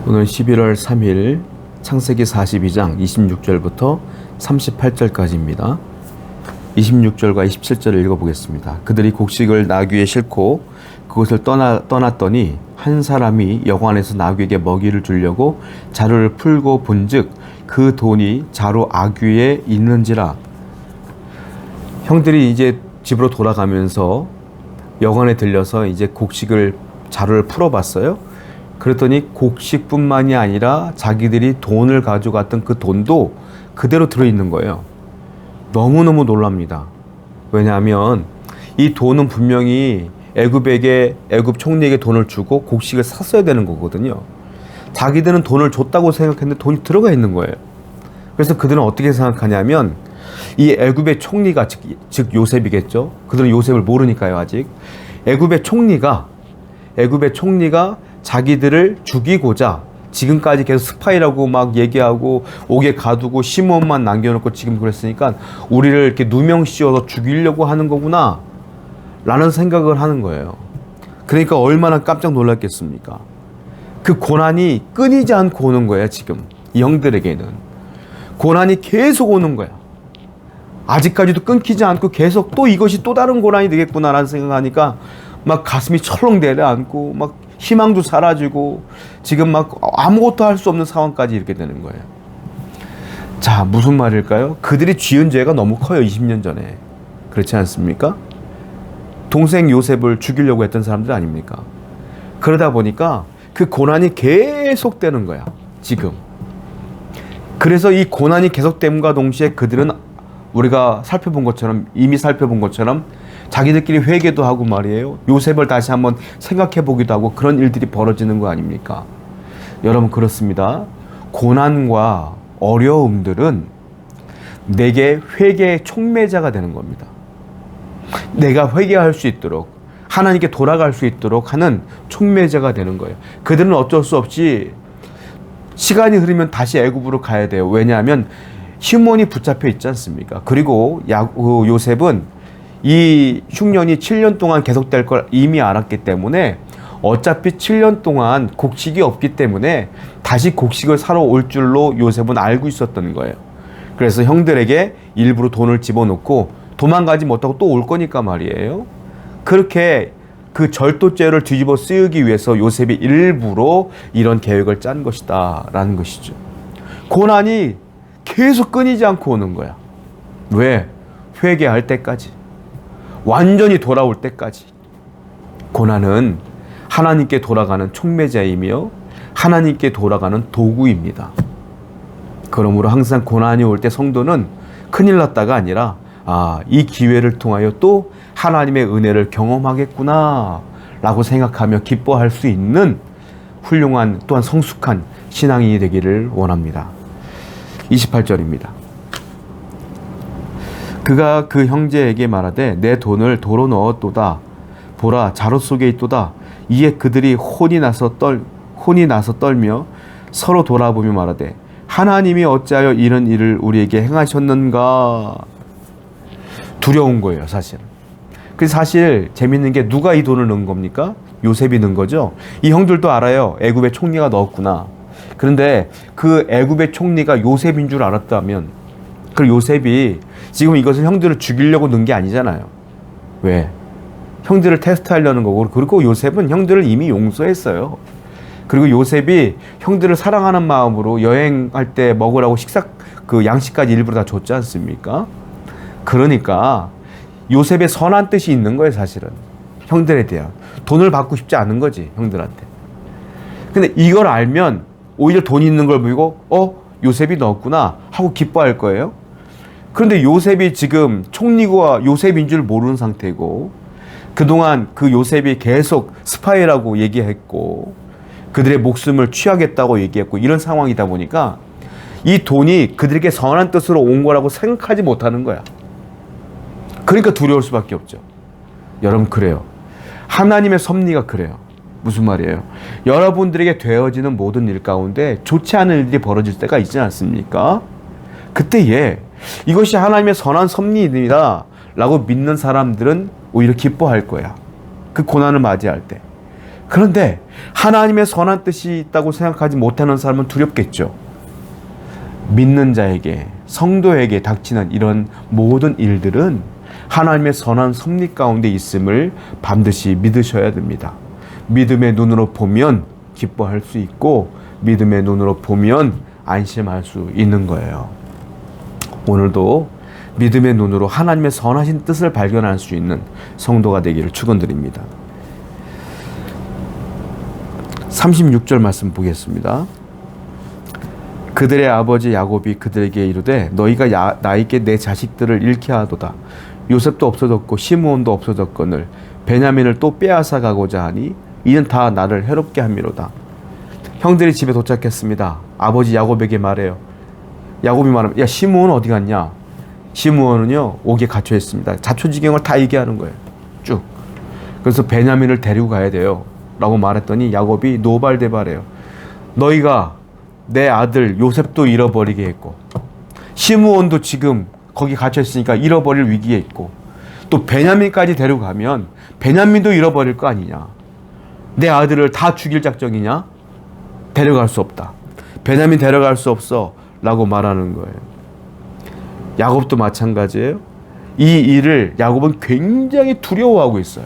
오늘 11월 3일 창세기 42장 26절부터 38절까지입니다. 26절과 27절을 읽어보겠습니다. 그들이 곡식을 나귀에 싣고 그곳을 떠났더니 한 사람이 여호 안에서 나귀에게 먹이를 주려고 자루를 풀고 본즉 그 돈이 자루 아귀에 있는지라. 형들이 이제 집으로 돌아가면서 여관에 들려서 이제 곡식을 자루를 풀어봤어요. 그랬더니 곡식뿐만이 아니라 자기들이 돈을 가져갔던 그 돈도 그대로 들어있는 거예요. 너무너무 놀랍니다. 왜냐하면 이 돈은 분명히 애굽 총리에게 돈을 주고 곡식을 샀어야 되는 거거든요. 자기들은 돈을 줬다고 생각했는데 돈이 들어가 있는 거예요. 그래서 그들은 어떻게 생각하냐면 이 애굽의 총리가 즉 요셉이겠죠. 그들은 요셉을 모르니까요 아직. 애굽의 총리가 자기들을 죽이고자 지금까지 계속 스파이라고 막 얘기하고 옥에 가두고 시몬만 남겨놓고 지금 그랬으니까 우리를 이렇게 누명 씌워서 죽이려고 하는 거구나 라는 생각을 하는 거예요. 그러니까 얼마나 깜짝 놀랐겠습니까? 그 고난이 끊이지 않고 오는 거예요. 지금 이 형들에게는 고난이 계속 오는 거야. 아직까지도 끊기지 않고 계속 또 이것이 또 다른 고난이 되겠구나라는 생각하니까 막 가슴이 철렁 내려앉고 막 희망도 사라지고 지금 막 아무것도 할 수 없는 상황까지 이렇게 되는 거예요. 자, 무슨 말일까요? 그들이 지은 죄가 너무 커요. 20년 전에. 그렇지 않습니까? 동생 요셉을 죽이려고 했던 사람들 아닙니까? 그러다 보니까 그 고난이 계속되는 거야. 지금. 그래서 이 고난이 계속됨과 동시에 그들은 이미 살펴본 것처럼 자기들끼리 회개도 하고 말이에요. 요셉을 다시 한번 생각해 보기도 하고 그런 일들이 벌어지는 거 아닙니까? 여러분 그렇습니다. 고난과 어려움들은 내게 회개의 촉매자가 되는 겁니다. 내가 회개할 수 있도록 하나님께 돌아갈 수 있도록 하는 촉매자가 되는 거예요. 그들은 어쩔 수 없이 시간이 흐르면 다시 애굽으로 가야 돼요. 왜냐하면 시몬이 붙잡혀 있지 않습니까? 그리고 요셉은 이 흉년이 7년 동안 계속될 걸 이미 알았기 때문에 어차피 7년 동안 곡식이 없기 때문에 다시 곡식을 사러 올 줄로 요셉은 알고 있었던 거예요. 그래서 형들에게 일부러 돈을 집어넣고 도망가지 못하고 또 올 거니까 말이에요. 그렇게 그 절도죄를 뒤집어 쓰기 위해서 요셉이 일부러 이런 계획을 짠 것이다 라는 것이죠. 고난이 계속 끊이지 않고 오는 거야. 왜? 회개할 때까지. 완전히 돌아올 때까지. 고난은 하나님께 돌아가는 촉매자이며 하나님께 돌아가는 도구입니다. 그러므로 항상 고난이 올 때 성도는 큰일 났다가 아니라 이 기회를 통하여 또 하나님의 은혜를 경험하겠구나 라고 생각하며 기뻐할 수 있는 훌륭한 또한 성숙한 신앙인이 되기를 원합니다. 28절입니다. 그가 그 형제에게 말하되 내 돈을 도로 넣었도다. 보라 자루 속에 있도다. 이에 그들이 혼이 나서 떨며 서로 돌아보며 말하되 하나님이 어찌하여 이런 일을 우리에게 행하셨는가. 두려운 거예요 사실은. 그래서 사실 재밌는 게 누가 이 돈을 넣은 겁니까? 요셉이 넣은 거죠. 이 형들도 알아요. 애굽의 총리가 넣었구나. 그런데 그 애굽의 총리가 요셉인 줄 알았다면 그 요셉이 지금 이것을 형들을 죽이려고 넣은 게 아니잖아요. 왜? 형들을 테스트하려는 거고, 그리고 요셉은 형들을 이미 용서했어요. 그리고 요셉이 형들을 사랑하는 마음으로 여행할 때 먹으라고 양식까지 일부러 다 줬지 않습니까? 그러니까 요셉의 선한 뜻이 있는 거예요 사실은. 형들에 대한 돈을 받고 싶지 않은 거지 형들한테. 근데 이걸 알면 오히려 돈이 있는 걸 보이고 요셉이 넣었구나 하고 기뻐할 거예요. 그런데 요셉이 지금 총리가 요셉인 줄 모르는 상태고 그동안 그 요셉이 계속 스파이라고 얘기했고 그들의 목숨을 취하겠다고 얘기했고 이런 상황이다 보니까 이 돈이 그들에게 선한 뜻으로 온 거라고 생각하지 못하는 거야. 그러니까 두려울 수밖에 없죠. 여러분 그래요. 하나님의 섭리가 그래요. 무슨 말이에요? 여러분들에게 되어지는 모든 일 가운데 좋지 않은 일들이 벌어질 때가 있지 않습니까? 그때에 이것이 하나님의 선한 섭리입니다 라고 믿는 사람들은 오히려 기뻐할 거야. 그 고난을 맞이할 때. 그런데 하나님의 선한 뜻이 있다고 생각하지 못하는 사람은 두렵겠죠. 믿는 자에게, 성도에게 닥치는 이런 모든 일들은 하나님의 선한 섭리 가운데 있음을 반드시 믿으셔야 됩니다. 믿음의 눈으로 보면 기뻐할 수 있고 믿음의 눈으로 보면 안심할 수 있는 거예요. 오늘도 믿음의 눈으로 하나님의 선하신 뜻을 발견할 수 있는 성도가 되기를 축원드립니다. 36절 말씀 보겠습니다. 그들의 아버지 야곱이 그들에게 이르되 너희가 나에게 내 자식들을 잃게 하도다. 요셉도 없어졌고 시므온도 없어졌거늘 베냐민을 또 빼앗아 가고자 하니 이는 다 나를 해롭게 함이로다. 형들이 집에 도착했습니다. 아버지 야곱에게 말해요. 야곱이 말하면 야 시므온 어디 갔냐? 시므온은요 옥에 갇혀 있습니다. 자초지경을 다 얘기하는 거예요. 쭉. 그래서 베냐민을 데리고 가야 돼요. 라고 말했더니 야곱이 노발대발해요. 너희가 내 아들 요셉도 잃어버리게 했고 시므온도 지금 거기 갇혀 있으니까 잃어버릴 위기에 있고 또 베냐민까지 데려가면 베냐민도 잃어버릴 거 아니냐. 내 아들을 다 죽일 작정이냐? 데려갈 수 없다. 베냐민 데려갈 수 없어 라고 말하는 거예요. 야곱도 마찬가지예요. 이 일을 야곱은 굉장히 두려워하고 있어요.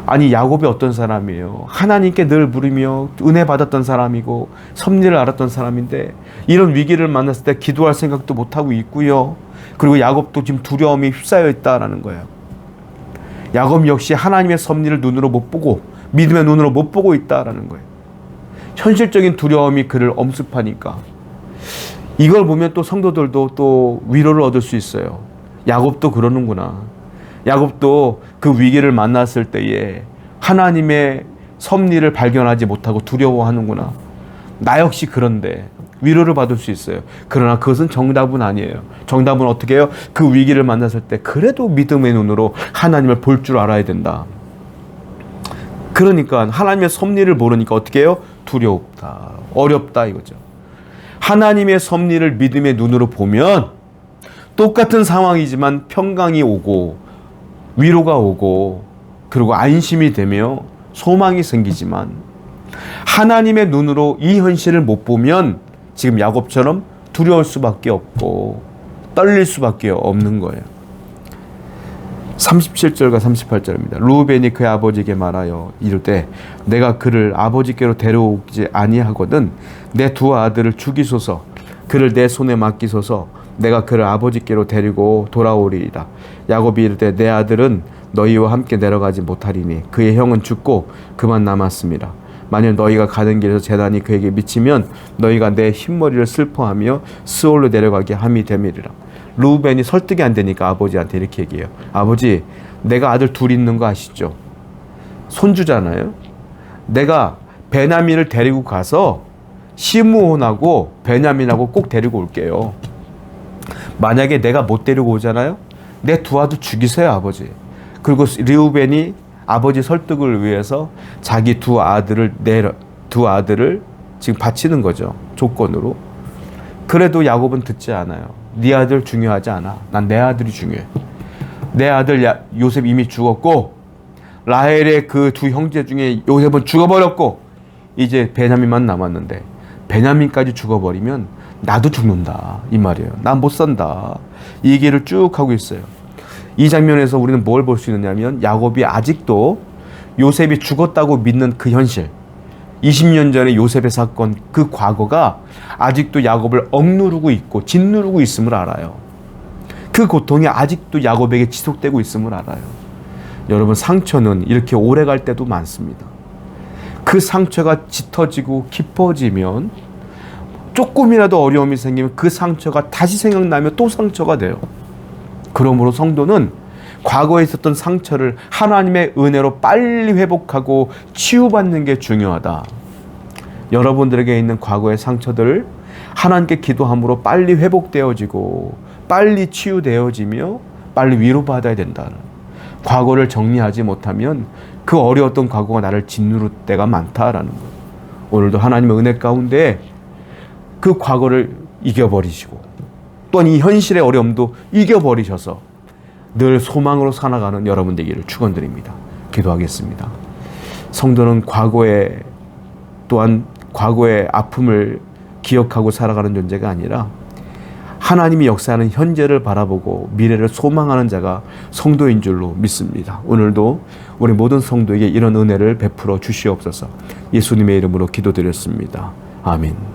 아니 야곱이 어떤 사람이에요? 하나님께 늘 부르며 은혜 받았던 사람이고 섭리를 알았던 사람인데 이런 위기를 만났을 때 기도할 생각도 못하고 있고요. 그리고 야곱도 지금 두려움이 휩싸여 있다라는 거예요. 야곱 역시 하나님의 섭리를 눈으로 못 보고 믿음의 눈으로 못 보고 있다라는 거예요. 현실적인 두려움이 그를 엄습하니까 이걸 보면 또 성도들도 또 위로를 얻을 수 있어요. 야곱도 그러는구나. 야곱도 그 위기를 만났을 때에 하나님의 섭리를 발견하지 못하고 두려워하는구나. 나 역시 그런데 위로를 받을 수 있어요. 그러나 그것은 정답은 아니에요. 정답은 어떻게 해요? 그 위기를 만났을 때 그래도 믿음의 눈으로 하나님을 볼 줄 알아야 된다. 그러니까 하나님의 섭리를 모르니까 어떻게 해요? 두렵다. 어렵다 이거죠. 하나님의 섭리를 믿음의 눈으로 보면 똑같은 상황이지만 평강이 오고 위로가 오고 그리고 안심이 되며 소망이 생기지만 하나님의 눈으로 이 현실을 못 보면 지금 야곱처럼 두려울 수밖에 없고 떨릴 수밖에 없는 거예요. 37절과 38절입니다. 루벤이 그의 아버지에게 말하여 이르되 내가 그를 아버지께로 데려오지 아니하거든 내 두 아들을 죽이소서 그를 내 손에 맡기소서 내가 그를 아버지께로 데리고 돌아오리이다. 야곱이 이르되 내 아들은 너희와 함께 내려가지 못하리니 그의 형은 죽고 그만 남았습니다. 만일 너희가 가는 길에서 재난이 그에게 미치면 너희가 내 흰머리를 슬퍼하며 스올로 내려가게 함이 됨이리라. 루벤이 설득이 안 되니까 아버지한테 이렇게 얘기해요. 아버지, 내가 아들 둘 있는 거 아시죠? 손주잖아요. 내가 베냐민을 데리고 가서 시므온하고 베냐민하고 꼭 데리고 올게요. 만약에 내가 못 데리고 오잖아요. 내 두 아들 죽이세요, 아버지. 그리고 르우벤이 아버지 설득을 위해서 자기 두 아들을 지금 바치는 거죠. 조건으로. 그래도 야곱은 듣지 않아요. 네 아들 중요하지 않아. 난 내 아들이 중요해. 내 아들 요셉 이미 죽었고 라헬의 그 두 형제 중에 요셉은 죽어버렸고 이제 베냐민만 남았는데 베냐민까지 죽어버리면 나도 죽는다 이 말이에요. 난 못 산다. 이 얘기를 쭉 하고 있어요. 이 장면에서 우리는 뭘 볼 수 있느냐면 야곱이 아직도 요셉이 죽었다고 믿는 그 현실, 20년 전의 요셉의 사건, 그 과거가 아직도 야곱을 억누르고 있고 짓누르고 있음을 알아요. 그 고통이 아직도 야곱에게 지속되고 있음을 알아요. 여러분, 상처는 이렇게 오래 갈 때도 많습니다. 그 상처가 짙어지고 깊어지면 조금이라도 어려움이 생기면 그 상처가 다시 생각나면 또 상처가 돼요. 그러므로 성도는 과거에 있었던 상처를 하나님의 은혜로 빨리 회복하고 치유받는 게 중요하다. 여러분들에게 있는 과거의 상처들을 하나님께 기도함으로 빨리 회복되어지고 빨리 치유되어지며 빨리 위로받아야 된다. 과거를 정리하지 못하면 그 어려웠던 과거가 나를 짓누를 때가 많다라는 거예요. 오늘도 하나님의 은혜 가운데 그 과거를 이겨버리시고 또한 이 현실의 어려움도 이겨버리셔서 늘 소망으로 살아가는 여러분 되기를 축원드립니다. 기도하겠습니다. 성도는 과거에 또한 과거의 아픔을 기억하고 살아가는 존재가 아니라 하나님이 역사하는 현재를 바라보고 미래를 소망하는 자가 성도인 줄로 믿습니다. 오늘도 우리 모든 성도에게 이런 은혜를 베풀어 주시옵소서. 예수님의 이름으로 기도드렸습니다. 아멘.